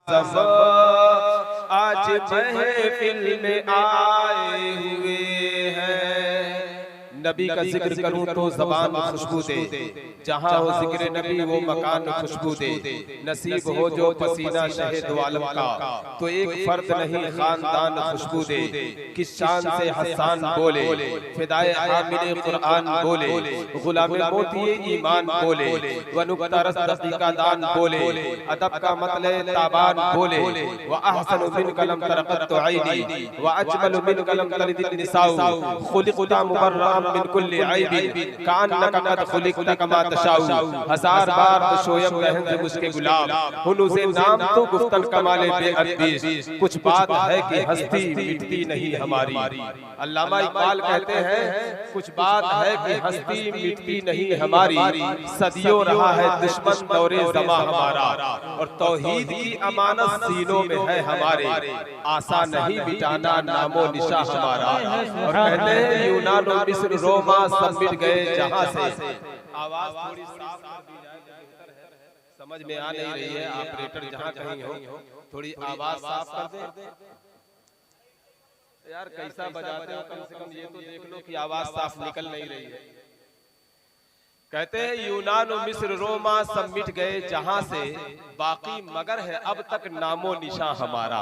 सब आज महफिल में आए हुए हैं। नबी का जिक्र करूं तो ज़बान खुशबू दे, जहां हो जिक्र नबी वो मकान खुशबू दे। नसीब हो जो पसीना शहीद आलम का, तो एक फर्द नहीं खानदान खुशबू दे। किस शान से हसन बोले, फिदाए हामिले कुरान बोले, गुलामे मोतिए ईमान बोले, व नुक्ता रस दकीका दान बोले, अदब का मतलब ताबान बोले, व अहसनु मिन कलम तरक़त ऐनी, व अजमलु मिन कलम तलिदिन निसाउ, खुलिक़ता मुबर्रअन मिन कुल्ली ऐबिन, कान्नका क़द खुलिक़ता कमा तशाउ। हजार बार तो शोयब रहन से मुझके गुलाब, हुनूसे नाम तो गुफ्तन कमाले बेअदबीश। कुछ बात है कि हस्ती मिटती नहीं हमारी। अल्लामा इकबाल कहते हैं कुछ बात है कि हस्ती मिटती नहीं हमारी। सदियों रहा है दुश्मन दौरे ज़मा हमारा, और तौहीद की अमानत सीनों में है हमारे। आशा नहीं मिटाना नामो निशा हमारा। और कहते हैं यूनान और मिस्र रोमा सब मिट गए जहां से। आवाज थोड़ी साफ कर दी जाए, समझ में आ नहीं रही है। ऑपरेटर जहां कहीं हो थोड़ी आवाज साफ कर दे यार। कैसा बजाते हो, कम से कम ये तो देख लो कि आवाज साफ निकल नहीं रही है। कहते हैं यूनान और मिस्र रोमा सब मिट गए जहां से, बाकी मगर है अब तक नामो निशा हमारा।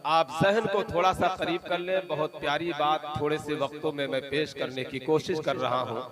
आप जहन को थोड़ा सा करीब कर ले। बहुत प्यारी बात थोड़े से वक्तों में मैं पेश करने की कोशिश कर रहा हूँ।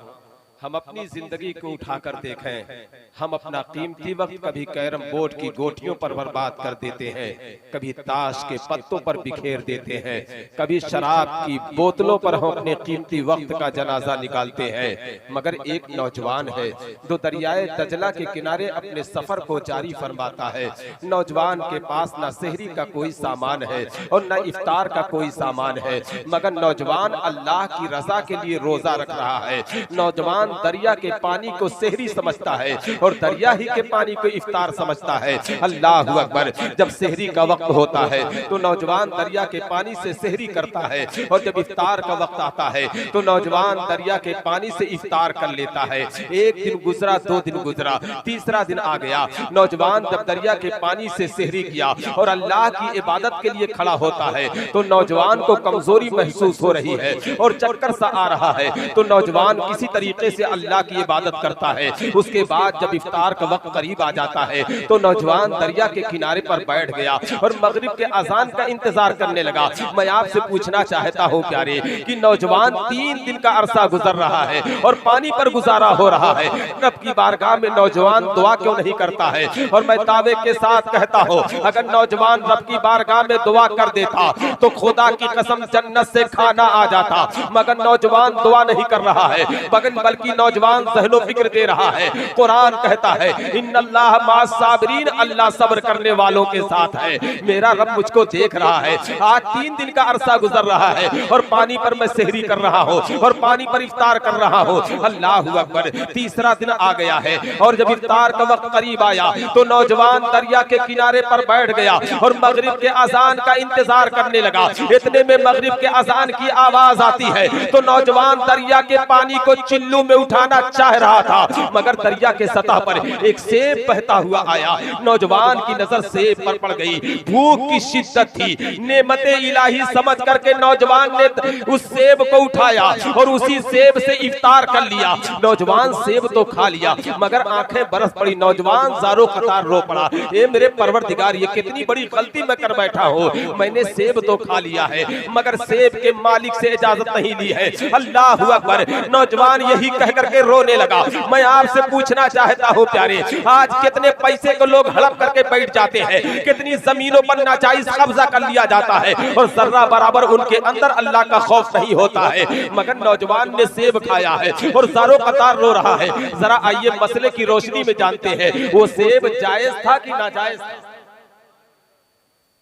हम अपनी जिंदगी को उठाकर देखें। हम अपना कीमती वक्त कभी कैरम बोर्ड की गोटियों पर बर्बाद कर देते हैं, कभी ताश के पत्तों पर बिखेर देते हैं, कभी शराब की बोतलों पर हम अपने कीमती वक्त का जनाजा निकालते हैं। मगर एक नौजवान है जो दरियाए दजला के किनारे अपने सफर को जारी फरमाता है। नौजवान के पास न सेहरी का कोई सामान है और न इफ्तार का कोई सामान है, मगर नौजवान अल्लाह की रजा के लिए रोजा रख रहा है। नौजवान दरिया के पानी को सेहरी समझता है और दरिया ही के पानी को इफ्तार समझता है। अल्लाह अकबर। जब सेहरी का वक्त होता है तो नौजवान दरिया के पानी से सेहरी करता है, और जब इफ्तार का वक्त आता है तो नौजवान दरिया के पानी से इफ्तार कर लेता है। एक दिन गुजरा, 2 दिन गुजरा, तीसरा दिन आ गया। नौजवान जब दरिया के पानी से सेहरी किया और अल्लाह की इबादत के लिए खड़ा होता है तो नौजवान को कमजोरी महसूस हो रही है और चक्कर सा आ रहा है। तो नौजवान किसी तरीके से अल्लाह की इबादत करता है। उसके बाद जब इफ्तार का वक्त करीब आ जाता है तो नौजवान दरिया के किनारे पर बैठ गया और मगरिब के अजान का इंतजार करने लगा। मैं आपसे पूछना चाहता हूँ प्यारे कि नौजवान 3 दिन का अरसा गुजर रहा है और पानी पर गुजारा हो रहा है। रब की बारगाह में नौजवान दुआ क्यों नहीं करता है? और मैं दावे के साथ कहता हूँ अगर नौजवान रब की बारगाह में दुआ कर देता तो खुदा की कसम जन्नत से खाना आ जाता। मगर नौजवान दुआ नहीं कर रहा है, बल्कि नौजवान ज़हनो फिक्र दे रहा है। कुरान कहता है इन्नल्लाह मास साबिरीन, अल्लाह सब्र करने वालों के साथ है। मेरा रब मुझको देख रहा है। आज 3 दिन का अरसा गुजर रहा है और पानी पर मैं सेहरी कर रहा हूँ और पानी पर इफ्तार कर रहा हूँ। अल्लाह अकबर। तीसरा दिन आ गया है और जब इफ्तार का वक्त करीब आया तो नौजवान दरिया के किनारे पर बैठ गया और मगरिब के अजान का इंतजार करने लगा। इतने में मगरिब के अजान की आवाज आती है तो नौजवान दरिया के पानी को चिल्लू में उठाना चाह रहा था, मगर दरिया के सतह पर एक सेब बहता हुआ आया। नौजवान की नजर सेब पर पड़ गई। भूख की शिद्दत थी, नेमते इलाही समझ करके नौजवान ने उस सेब को उठाया और उसी सेब से इफ्तार कर लिया। नौजवान सेब तो खा लिया मगर आंखें बरस पड़ी। नौजवान ज़ारो कतार रो पड़ा, ए मेरे परवरदिगार ये कितनी बड़ी गलती मैं कर बैठा हूँ। मैंने सेब तो खा लिया है मगर सेब के मालिक से इजाजत नहीं ली है। अल्लाह अकबर। नौजवान यही कह करके रोने लगा। मैं आपसे पूछना चाहता हूँ प्यारे, आज कितने पैसे को लोग हड़प करके बैठ जाते हैं, कितनी जमीनों पर नाजायज कब्जा कर लिया जाता है और जर्रा बराबर उनके अंदर अल्लाह का खौफ नहीं होता है। मगर नौजवान ने सेब खाया है और ज़ारो कतार रो रहा है। जरा आइए मसले की रोशनी में जानते हैं वो सेब जायज था कि नाजायज था।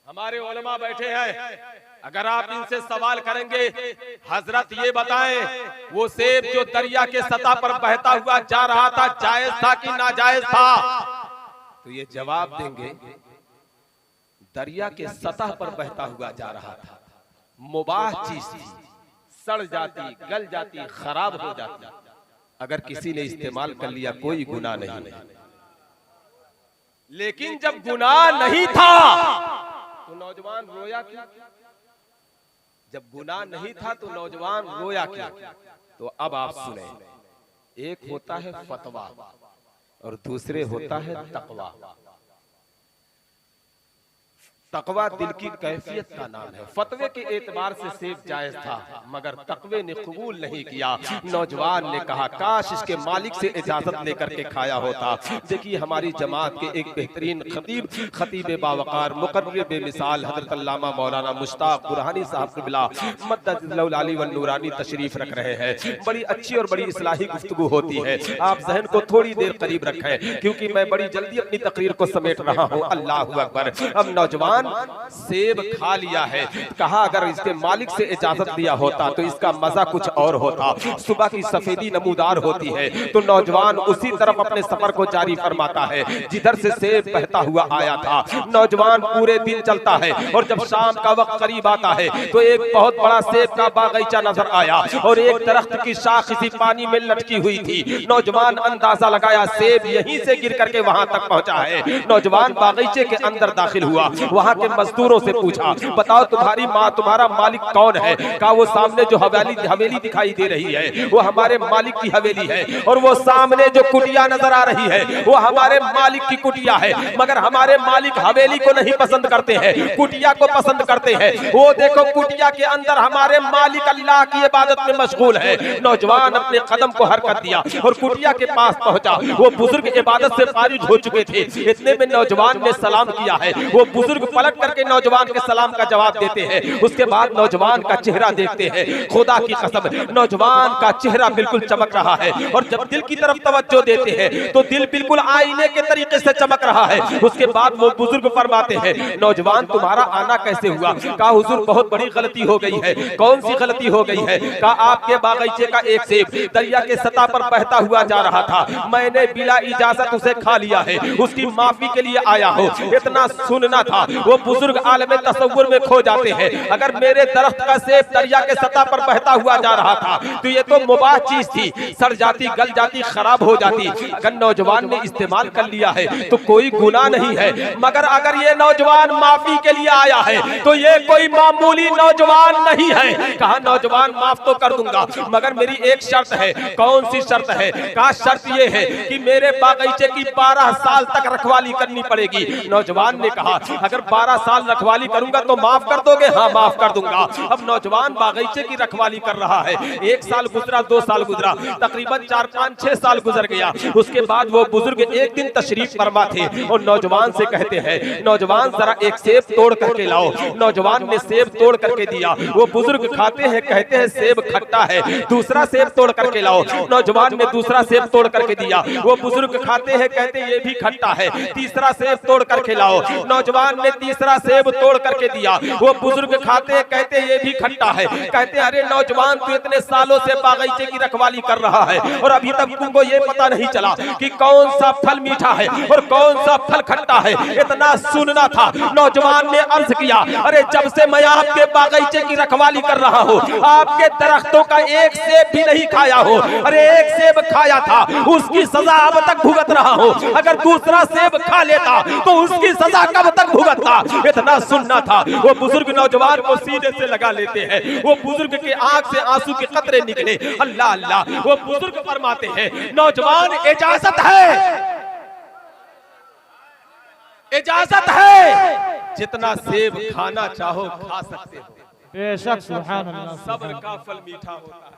हमारे उलमा बैठे हैं, अगर आप इनसे सवाल करेंगे हजरत ये बताएं वो सेब जो दरिया के सतह पर बहता हुआ जा रहा था जायज था कि नाजायज था, तो ये जवाब देंगे दरिया के सतह पर बहता हुआ जा रहा था। मुबाह चीज थी, सड़ जाती, गल जाती, खराब हो जाती। अगर किसी ने इस्तेमाल कर लिया कोई गुनाह नहीं। लेकिन जब गुनाह नहीं था तो नौजवान रोया क्यों? जब गुनाह नहीं था तो नौजवान रोया क्यों? तो अब आप सुने, एक होता है फतवा और दूसरे होता है तकवा। तकवा दिल की कैफियत का नाम है। फतवे के एतबार से सेब जायज था मगर तकवे ने कबूल नहीं किया। नौजवान ने कहा काश इसके मालिक से इजाजत लेकर के खाया होता। देखिए हमारी जमात के एक बेहतरीन खतीब, खतीब बावकार, मुकर्रर बेमिसाल हजरत अल्लामा मौलाना मुश्ताक बुरहानी साहब क़िबला मद्दजिल्लहुल आली व नूरानी तशरीफ रख रहे हैं। बड़ी अच्छी और बड़ी इस्लाही गुफ्तगू होती है। आप जहन को थोड़ी देर करीब रखें क्योंकि मैं बड़ी जल्दी अपनी तकरीर को समेट रहा हूँ। अल्लाहु अकबर। अब नौजवान सेब खा लिया है, कहा अगर इसके मालिक से इजाजत दिया होता तो इसका मजा कुछ और होता। सुबह की सफेदी नमूदार होती है तो नौजवान उसी तरफ अपने सफर को जारी फरमाता है जिधर से सेब बहता हुआ आया था। नौजवान पूरे दिन चलता है और जब शाम का वक्त करीब आता है तो एक बहुत बड़ा सेब का बागीचा नजर आया और एक दरख्त की शाख इसी पानी में लटकी हुई थी। नौजवान अंदाजा लगाया सेब यहीं से गिर करके वहां तक पहुंचा है। नौजवान बागीचे के अंदर दाखिल हुआ, वहां के मजदूरों से पूछा बताओ तुम्हारी माँ तुम्हारा मालिक कौन है? कहा वो सामने जो हवेली दिखाई दे रही है वो हमारे मालिक की हवेली है और वो सामने जो कुटिया नजर आ रही है वो हमारे मालिक की कुटिया है। मगर हमारे मालिक हवेली को नहीं पसंद करते हैं, कुटिया को पसंद करते हैं। वो देखो कुटिया के अंदर हमारे मालिक अल्लाह की इबादत में मशगूल है। नौजवान अपने कदम को हरकत दिया और कुटिया के पास पहुंचा। वो बुजुर्ग इबादत से फारिग हो चुके थे। इतने में नौजवान ने सलाम किया है। वो बुजुर्ग पलट करके नौजवान के सलाम का जवाब देते हैं। उसके बाद नौजवान का चेहरा देखते हैं। खुदा की कसम नौजवान का चेहरा बिल्कुल चमक रहा है और जब दिल की तरफ तवज्जो देते हैं तो दिल बिल्कुल आईने के तरीके से चमक रहा है। उसके बाद वो बुजुर्ग फरमाते हैं नौजवान तुम्हारा आना कैसे हुआ? कहा हुजूर बहुत बड़ी गलती हो गई है। कौन सी गलती हो गई है? कहा आपके बागीचे का एक सेब दरिया के सतह पर बहता हुआ जा रहा था, मैंने बिला इजाजत उसे खा लिया है, उसकी माफी के लिए आया हो। इतना सुनना था। वो बुजुर्ग आलम तसव्वुर में खो जाते हैं। अगर मेरे दरख्त का सेब दरिया के सतह पर बहता हुआ जा रहा था तो ये तो मुबाह चीज थी, सड़ जाती, गल जाती, खराब हो जाती। अगर नौजवान ने इस्तेमाल कर लिया है तो कोई गुनाह नहीं है। मगर अगर ये नौजवान माफी के लिए आया है तो ये कोई मामूली नौजवान नहीं है। कहा नौजवान माफ तो कर दूंगा मगर मेरी एक शर्त है। कौन सी शर्त है? कहा शर्त ये है कि मेरे बागीचे की 12 साल तक रखवाली करनी पड़ेगी। नौजवान ने कहा अगर 12 साल रखवाली करूंगा तो माफ कर दोगे? हाँ माफ कर दूंगा। अब नौजवान बागीचे की रखवाली कर रहा है। 1 साल गुजरा, 2 साल गुजरा, तकरीबन 4, 5, 6 साल गुजर गया। उसके बाद वो बुजुर्ग एक दिन तशरीफ फरमा थे और नौजवान से कहते हैं नौजवान जरा एक सेब तोड़ करके लाओ। नौजवान ने सेब तोड़ करके दिया। वो बुजुर्ग खाते हैं, कहते हैं सेब खट्टा है। दूसरा सेब तोड़ करके लाओ। नौजवान ने दूसरा सेब तोड़ करके दिया। वो बुजुर्ग खाते हैं, कहते हैं ये भी खट्टा है। तीसरा सेब तोड़ करके लाओ। नौजवान ने तीसरा सेब तोड़ करके दिया। वो बुजुर्ग खाते हैं, कहते हैं ये भी खट्टा है। कहते हैं अरे नौजवान तू इतने सालों से बागीचे की रखवाली कर रहा है और अभी तक तुमको ये पता नहीं चला कि कौन सा फल मीठा है और कौन सा फल खट्टा है। इतना सुनना था। नौजवान ने अर्ज किया अरे जब से मैं आपके बागीचे की रखवाली कर रहा हूँ आपके दरख्तों का एक सेब भी नहीं खाया हो। अरे एक सेब खाया था उसकी सजा अब तक भुगत रहा हूँ। अगर दूसरा सेब खा लेता तो उसकी सजा कब तक भुगतता। इतना सुनना था। वो बुजुर्ग नौजवान को सीने से लगा लेते हैं। वो बुजुर्ग के आंख से आंसू के कतरे निकले। अल्लाह अल्लाह। वो बुजुर्ग फरमाते हैं नौजवान इजाजत है, इजाजत है, जितना सेब खाना चाहो खा सकते हो। बेशक सुभान अल्लाह। सब्र का फल मीठा होता है।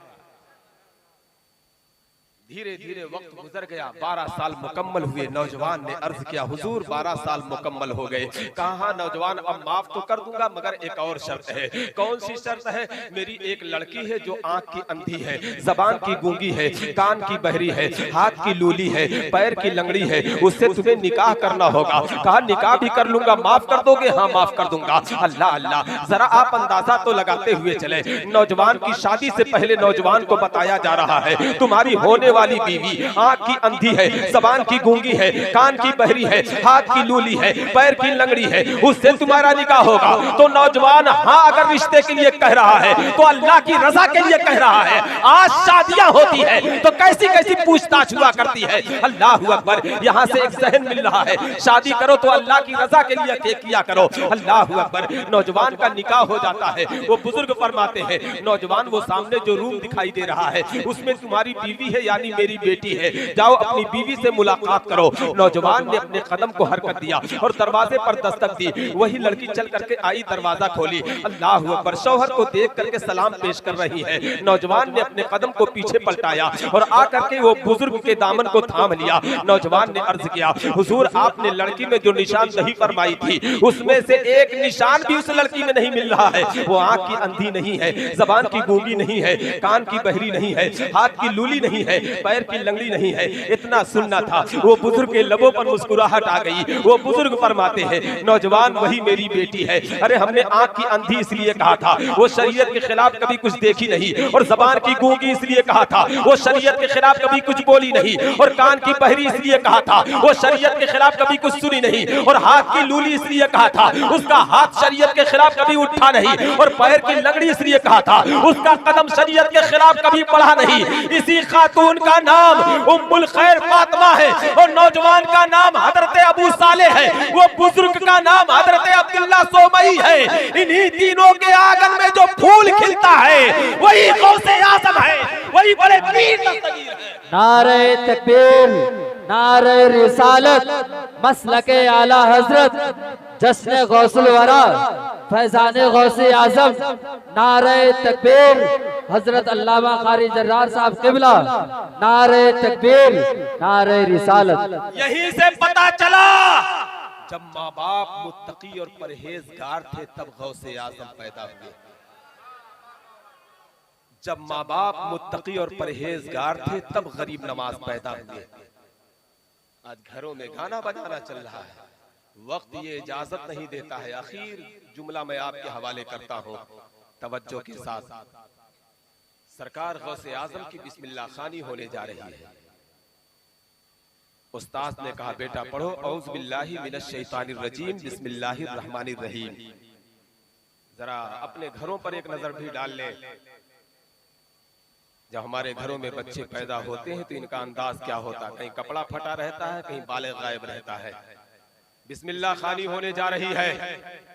धीरे धीरे वक्त गुजर गया। 12 साल मुकम्मल हुए। नौजवान ने अर्ज किया हुजूर 12 साल मुकम्मल हो गए। कहा नौजवान अब माफ तो कर दूंगा मगर एक और शर्त है। कौन सी शर्त है? मेरी एक लड़की है जो आंख की अंधी है, जबान की गूंगी है, कान की बहरी है, हाथ की लूली है, पैर की लंगड़ी है, उससे तुम्हें निकाह करना होगा। कहा निकाह भी कर लूंगा, माफ कर दोगे? हाँ माफ कर दूंगा। अल्लाह अल्लाह। जरा आप अंदाजा तो लगाते हुए चले। नौजवान की शादी से पहले नौजवान को बताया जा रहा है तुम्हारी होने वाली बीवी, आंख की अंधी है, जबान की गूंगी है, कान की बहरी है, हाथ की लूली है, पैर की लंगड़ी है, उससे तुम्हारा निकाह होगा। तो नौजवान हाँ अगर रिश्ते के लिए कह रहा है तो अल्लाह की रजा के लिए कह रहा है। आज शादियां होती है तो कैसी कैसी पूछताछ हुआ करती है। अल्लाह अकबर, यहाँ से एक जहन मिल रहा है, शादी करो तो अल्लाह की रजा के लिए किया करो। अल्लाह अकबर, नौजवान का निकाह हो जाता है। वो बुजुर्ग फरमाते हैं, नौजवान वो सामने जो रूम दिखाई दे रहा है उसमें तुम्हारी बीवी है यानी मेरी बेटी है, जाओ अपनी बीवी से मुलाकात करो। नौजवान ने अपने कदम को हरकत दिया और दरवाजे पर दस्तक दी। वही लड़की चल करके आई, दरवाजा खोली। अल्लाह अकबर, शौहर को देख करके सलाम पेश कर रही है। नौजवान ने अपने कदम को पीछे पलटाया और आकर के वो बुजुर्ग के दामन को थाम लिया। नौजवान ने अर्ज किया, हुजूर आपने लड़की में जो निशानदही फरमाई थी उसमें से एक निशान भी उस लड़की में नहीं मिल रहा है। वो आंख की अंधी नहीं है, जबान की गूंगी नहीं है, कान की बहरी नहीं है, हाथ की लूली नहीं है, पैर की लंगड़ी नहीं है। इतना सुनना था, वो बुजुर्ग के लबों पर मुस्कुराहट आ गई। वो बुजुर्ग फरमाते हैं, नौजवान वही मेरी बेटी है। अरे हमने आंख की अंधी इसलिए कहा था, वो शरीयत के खिलाफ कभी कुछ देखी नहीं, और जबान की गूंगी इसलिए कहा था, वो शरीयत के खिलाफ कभी कुछ बोली नहीं, और कान की बहरी इसलिए कहा था, वो शरीयत के खिलाफ कभी कुछ सुनी नहीं, और हाथ की लूली इसलिए कहा था, उसका हाथ शरीयत के खिलाफ कभी उठा नहीं, और पैर की लंगड़ी इसलिए कहा था, उसका कदम शरीयत के खिलाफ कभी बढ़ा नहीं। इसी खातून का नाम उम्मुल खैर फातिमा है, और नौजवान का नाम हजरत अबू सालेह है, वो बुजुर्ग का नाम हजरत अब्दुल्लाह सोमई है। इन्हीं तीनों के आंगन में जो फूल खिलता है वही गौसे आज़म है, वही बड़े पीर दस्तगीर है। नारे तकबीर, नारे रिसालत, मसलके आला हजरत, जश्न गौसुल वरा, फैजाने गौसे आजम। नारे तकबीर, हजरत अल्लामा कारी जर्रार साहब किबला। नारे तकबीर, नारे रिसालत। यहीं से पता चला जब माँ बाप मुत्तकी और परहेजगार थे तब गौसे आजम पैदा हुए। जब माँ बाप मुत्तकी और परहेजगार थे तब गरीब नवाज पैदा हुए। आज घरों में गाना बजाना चल रहा है, वक्त ये इजाजत नहीं देता है। आखिर जुमला मैं आपके हवाले करता हूँ तवज्जो के साथ। सरकार गौसे आजम की बिस्मिल्लाह खानी होने जा रही है। उस्ताद ने कहा, बेटा पढ़ो औज़ु बिल्लाहि मिनश शैतानिर रजीम बिस्मिल्लाहिर रहमानिर रहीम। जरा अपने घरों पर एक नजर भी डाल ले। जब हमारे घरों में बच्चे पैदा होते हैं तो इनका अंदाज क्या होता है, कहीं कपड़ा फटा रहता है, कहीं बाले गायब रहता है। बिस्मिल्लाह खानी होने जा रही है।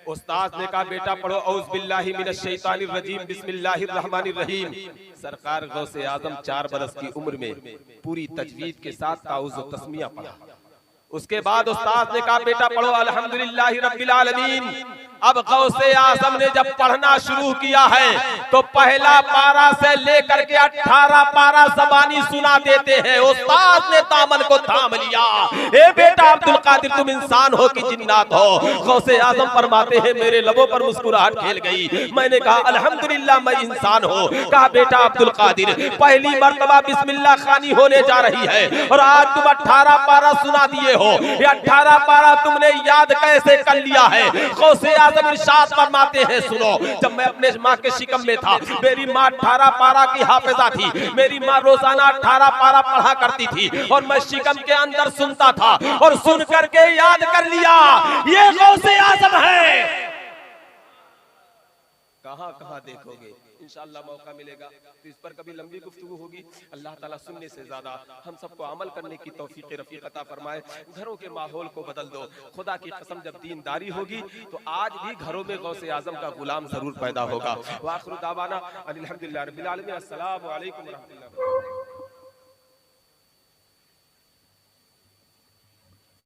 उस्ताद ने कहा, बेटा पढ़ो औज़ु बिल्लाहि मिनश शैतानिर रजीम बिस्मिल्लाहिर रहमानिर रहीम। सरकार गौसे आजम 4 बरस की उम्र में पूरी तजवीद के साथ ताउज़ व तस्मिया पढ़ा। उसके बाद उस्ताद ने कहा, बेटा पढ़ो अल्हम्दुलिल्लाहि रब्बिल आलमीन। अब गौसे आजम ने जब पढ़ना शुरू किया है तो पहला पारा से लेकर के 18 पारा ज़बानी सुना देते हैं। उस्ताद ने दामन को थाम लिया। ए बेटा अब्दुल कादिर, तुम इंसान हो कि जिन्नात हो? गौसे आजम फरमाते हैं, मेरे लबों पर मुस्कुराहट खेल गई। मैंने कहा अल्हम्दुलिल्लाह मैं इंसान हूँ। कहा, बेटा अब्दुल कादिर, पहली मर्तबा बिस्मिल्लाह खानी होने जा रही है और आज तुम 18 पारा सुना दिए हो। ये 18 पारा तुमने याद कैसे कर लिया है? गौसे आजम इरशाद फरमाते हैं, सुनो, जब मैं अपने माँ के शिकम में था, मेरी माँ 18 पारा की हाफिजा थी। मेरी माँ रोजाना 18 पारा पढ़ा करती थी और मैं शिकम के अंदर सुनता था और सुन करके याद कर लिया। ये गौसे आजम है। कहां कहां देखोगे, इंशाअल्लाह मौका मिलेगा तो इस पर कभी लंबी गुफ्तगू होगी। अल्लाह ताला सुनने से ज्यादा हम सबको अमल करने की तौफीक रफीक अता फरमाए। घरों के माहौल को बदल दो। खुदा की कसम, जब दीनदारी होगी तो आज भी घरों में गौसे आजम का गुलाम जरूर पैदा होगा। व आखिरु दावाना अनिल हम्दुलिल्लाहि रब्बिल आलमीन। अस्सलामु अलैकुम व रहमतुल्लाहि।